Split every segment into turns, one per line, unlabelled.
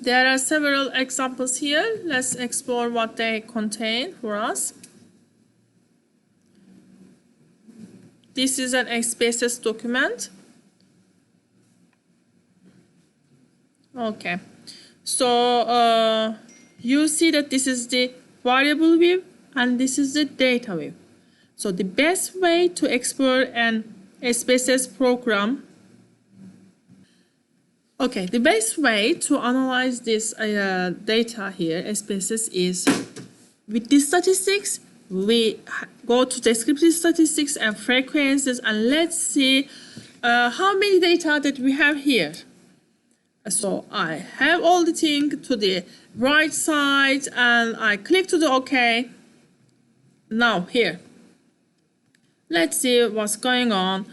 There are several examples here. Let's explore what they contain for us. This is an SPSS document. Okay, so you see that this is the variable view and this is the data view. So the best way to explore an SPSS program, okay, the best way to analyze this data here, SPSS, is with the statistics. We go to descriptive statistics and frequencies, and let's see how many data that we have here. So I have all the thing to the right side and I click to the OK. Now here, let's see what's going on.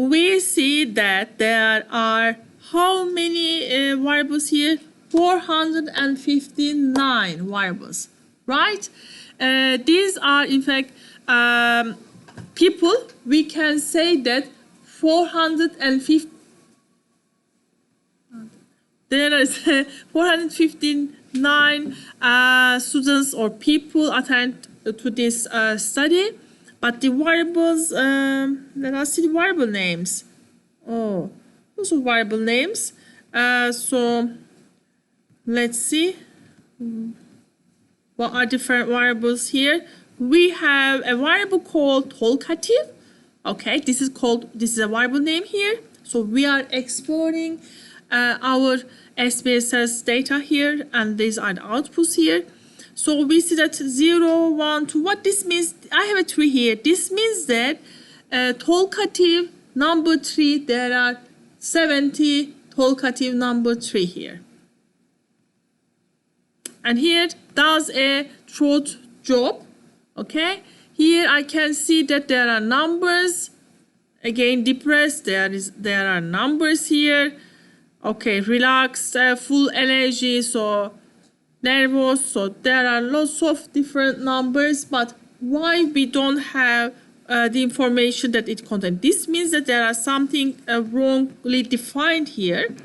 We see that there are how many variables here? 459 variables, right? These are in fact people. We can say that 450. There is 459 students or people attend to this study, but the variables, let us see the variable names. Oh, those are variable names. So let's see what are different variables here. We have a variable called talkative. Okay, this is a variable name here. So we are exploring our SPSS data here, and these are the outputs here. So we see that 0, 1, 2. What this means, I have a 3 here. This means that talkative number 3, there are 70 talkative number 3 here. And here does a throat job. Okay, here I can see that there are numbers. Again, depressed, there are numbers here. Okay, relaxed, full energy, so nervous. So there are lots of different numbers, but why we don't have the information that it contains? This means that there are something wrongly defined here.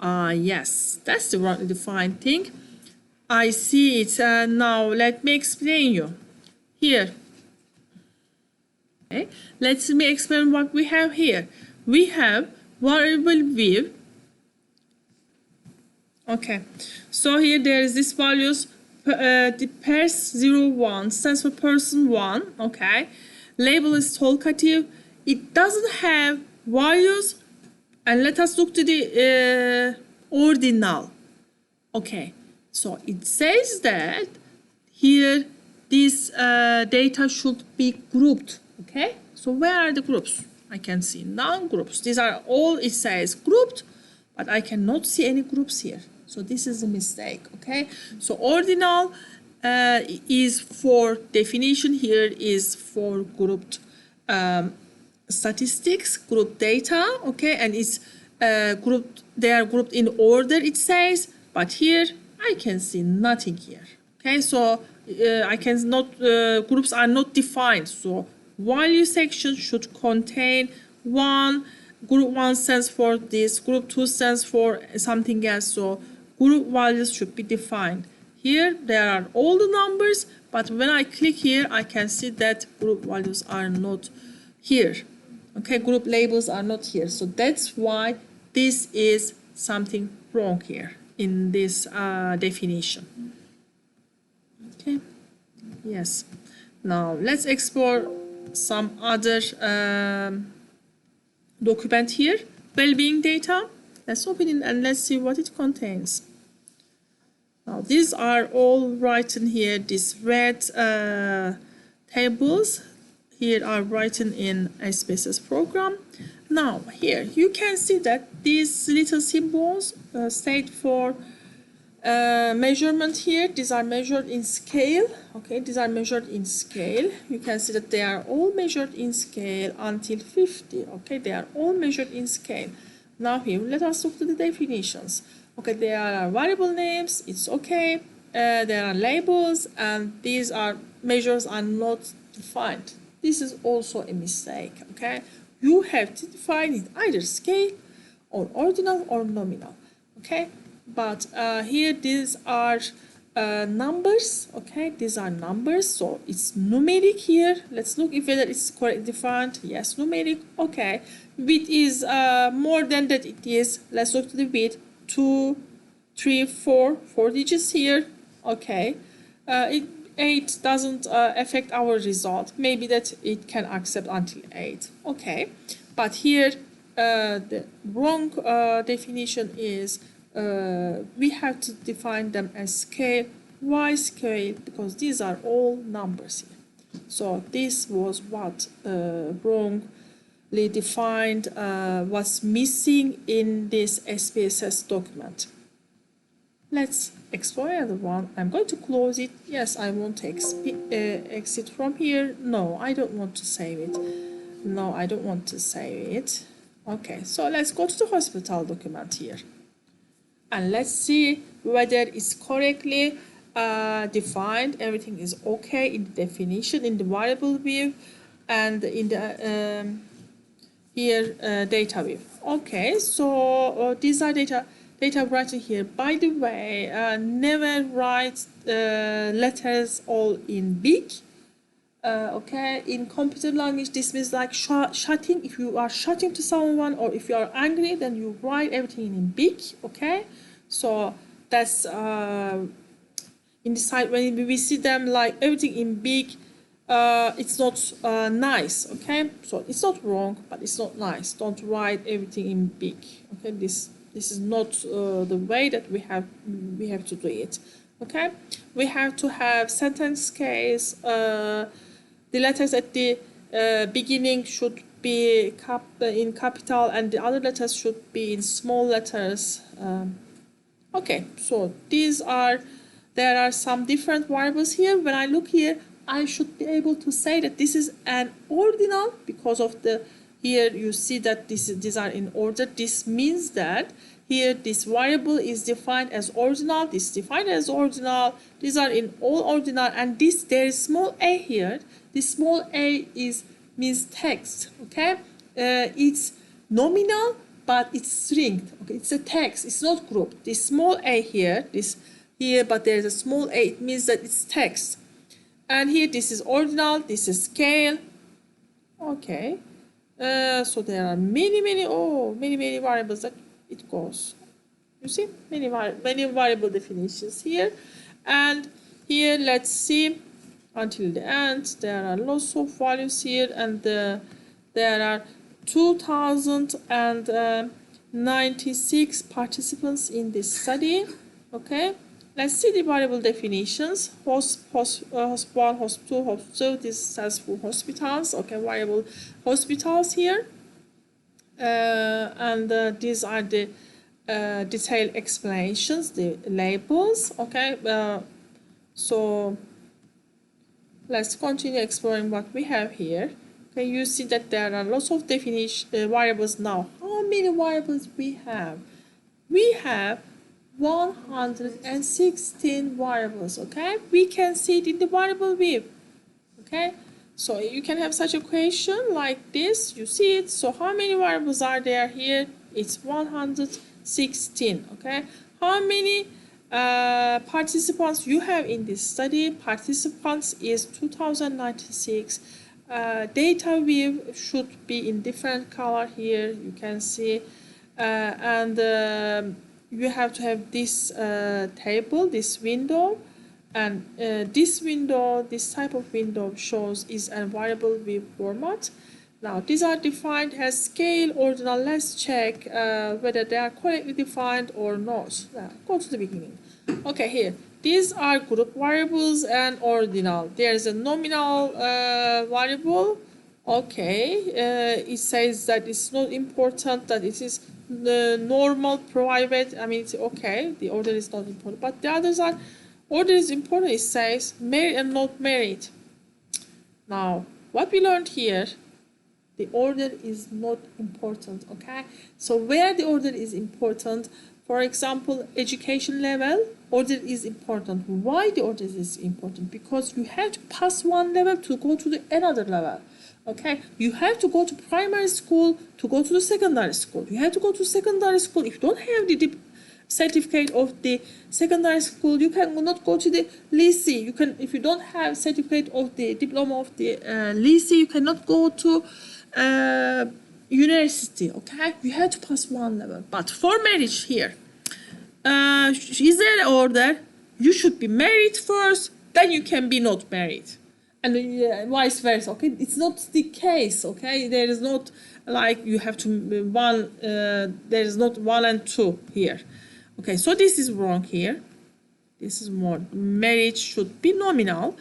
Yes, that's the wrongly defined thing. I see it. Now let me explain you. Here. Okay, let me explain what we have here. We have variable view. Okay, so here there is this values. The pers 01 stands for person 1. Okay, label is talkative. It doesn't have values, and let us look to the ordinal. Okay, so it says that here this data should be grouped. Okay, so where are the groups? I can see non-groups. These are all, it says grouped, but I cannot see any groups here. So this is a mistake. Okay, so ordinal is for definition here is for grouped statistics, group data. Okay, and it's grouped. They are grouped in order, it says, but here I can see nothing here. Okay, so I cannot, groups are not defined. So value section should contain one. Group 1 stands for this, group 2 stands for something else. So group values should be defined. Here there are all the numbers, but when I click here, I can see that group values are not here. Okay, group labels are not here. So that's why this is something wrong here in this definition. Okay, yes. Now let's explore some other document here, well-being data. Let's open it and let's see what it contains. Now these are all written here, these red tables here are written in SPSS program. Now here you can see that these little symbols state for measurement here. These are measured in scale. Okay, these are measured in scale. You can see that they are all measured in scale until 50. Okay, they are all measured in scale. Now here, let us look to the definitions. Okay, there are variable names. It's okay. There are labels, and these are measures are not defined. This is also a mistake. Okay, you have to define it either scale or ordinal or nominal. Okay. but here these are numbers. Okay, these are numbers, so it's numeric here. Let's look if whether it's correctly defined. Yes, numeric. Okay, width is more than that. It is. Let's look to the width. 2, 3, 4 digits here. Okay, 8 doesn't affect our result. Maybe that it can accept until 8. Okay, but here the wrong definition is we have to define them as scale. Why scale? Because these are all numbers here. So this was what wrongly defined, was missing in this SPSS document. Let's explore another one. I'm going to close it. Yes, I want to exit from here. No, I don't want to save it. No, I don't want to save it. Okay, so let's go to the hospital document here. And let's see whether it's correctly defined. Everything is okay in the definition, in the variable view, and in the here data view. Okay, so these are data writing here. By the way, never write letters all in big. Okay, in computer language, this means like shouting. If you are shouting to someone or if you are angry, then you write everything in big. Okay, so that's in the side when we see them like everything in big, it's not nice. Okay, so it's not wrong, but it's not nice. Don't write everything in big. Okay, this is not the way that we have to do it. Okay, we have to have sentence case. The letters at the beginning should be in capital, and the other letters should be in small letters. Okay, so there are some different variables here. When I look here, I should be able to say that this is an ordinal because of the here you see that these are in order. This means that here this variable is defined as ordinal, this defined as ordinal, these are in all ordinal, and there is small a here. This small a means text. Okay, it's nominal, but it's string. Okay, it's a text. It's not group. This small a here, but there is a small a. It means that it's text. And here this is ordinal. This is scale. Okay. So there are many variables that it goes. You see many variable definitions here, and here let's see. Until the end, there are lots of values here, and there are 2,096 participants in this study. Okay, let's see the variable definitions. Host 1, host 2, host 2. This stands for hospitals. Okay, variable hospitals here, and these are the detailed explanations, the labels. Okay, so let's continue exploring what we have here. Okay, you see that there are lots of variables now. How many variables we have? We have 116 variables. Okay, we can see it in the variable view. Okay, so you can have such a question like this. You see it. So how many variables are there here? It's 116. Okay, how many participants you have in this study? Participants is 2096. Data view should be in different color here. You can see, and you have to have this table, this window, and this type of window shows is a variable view format. Now these are defined as scale, ordinal. Let's check whether they are correctly defined or not. Now, go to the beginning. Okay, here these are group variables and ordinal. There is a nominal variable. Okay, it says that it's not important, that it is normal, private. I mean, it's okay. The order is not important, but the others are. Order is important. It says married and not married. Now, what we learned here. The order is not important, okay? So where the order is important, for example, education level, order is important. Why the order is important? Because you have to pass one level to go to another level, okay? You have to go to primary school to go to the secondary school. You have to go to secondary school. If you don't have the certificate of the secondary school, you cannot go to the lycée. You can, if you don't have certificate of the diploma of the lycée, you cannot go to university. Okay, you have to pass one level. But for marriage here, is there an order? You should be married first, then you can be not married, and vice versa. Okay, it's not the case. Okay, there is not like you have to one. There is not one and two here. Okay, so this is wrong here. This is more. Marriage should be nominal.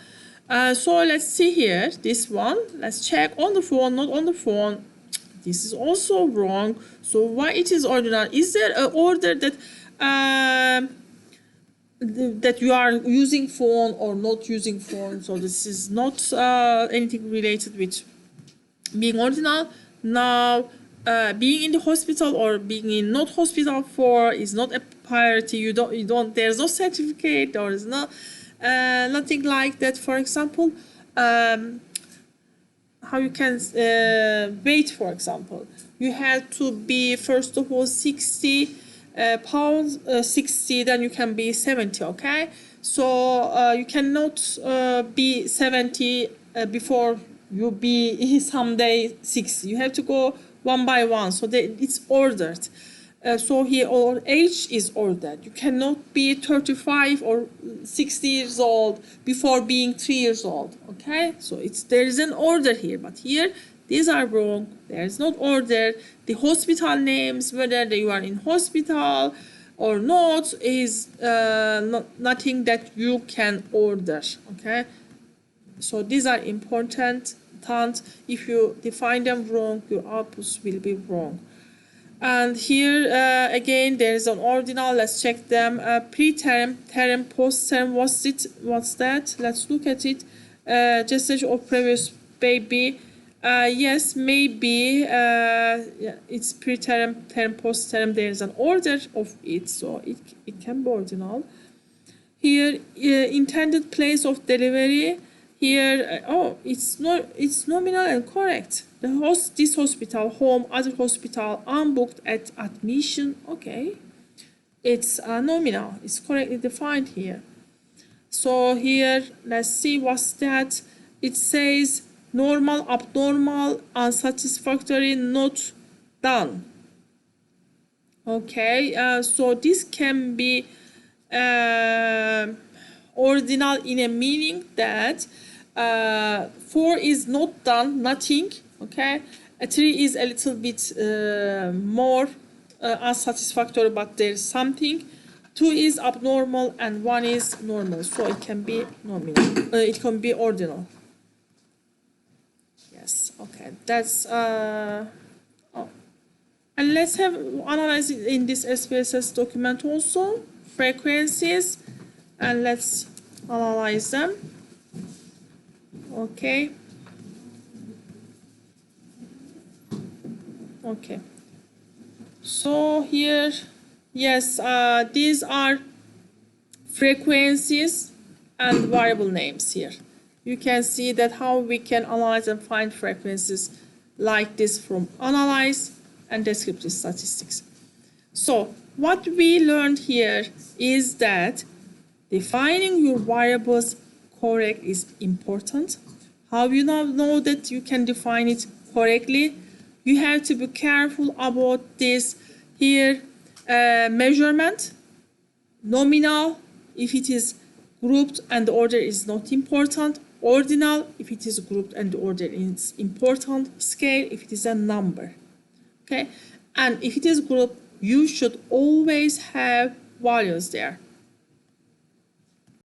So let's see here. This one. Let's check on the phone, not on the phone. This is also wrong. So why it is ordinal? Is there an order that that you are using phone or not using phone? So this is not anything related with being ordinal. Now, being in the hospital or being in not hospital for is not a priority. You don't. There's no certificate. There is no nothing like that. For example, how you can weight, for example, you have to be first of all 60 pounds, 60, then you can be 70. Okay, so you cannot be 70 before you be someday 60. You have to go one by one, so it's ordered. So here our age is ordered. You cannot be 35 or 60 years old before being 3 years old. Okay, so there is an order here, but here these are wrong. There is not order. The hospital names, whether you are in hospital or not, is nothing that you can order. Okay, so these are important. If you define them wrong, your outputs will be wrong. And here again there is an ordinal. Let's check them. Preterm, term, postterm. What's that? Let's look at it. Gestation of previous baby. Yes, maybe it's preterm, term, postterm. There is an order of it, so it can be ordinal. Here, intended place of delivery. Here, it's nominal and correct. This hospital, home, other hospital, unbooked at admission. Okay, it's nominal. It's correctly defined here. So here, let's see what's that. It says normal, abnormal, unsatisfactory, not done. Okay, so this can be ordinal in a meaning that 4 is not done, nothing. Okay, 3 is a little bit more unsatisfactory, but there's something. 2 is abnormal and 1 is normal, so it can be nominal. It can be ordinal. Yes. Okay. That's and let's have analyze it in this SPSS document also. Frequencies, and let's analyze them. Okay. Okay. So here, yes, these are frequencies and variable names here. You can see that how we can analyze and find frequencies like this from analyze and descriptive statistics. So what we learned here is that defining your variables correct is important. How you now know that you can define it correctly? You have to be careful about this here. Measurement, nominal, if it is grouped and the order is not important. Ordinal, if it is grouped and the order is important. Scale, if it is a number. Okay, and if it is grouped, you should always have values there.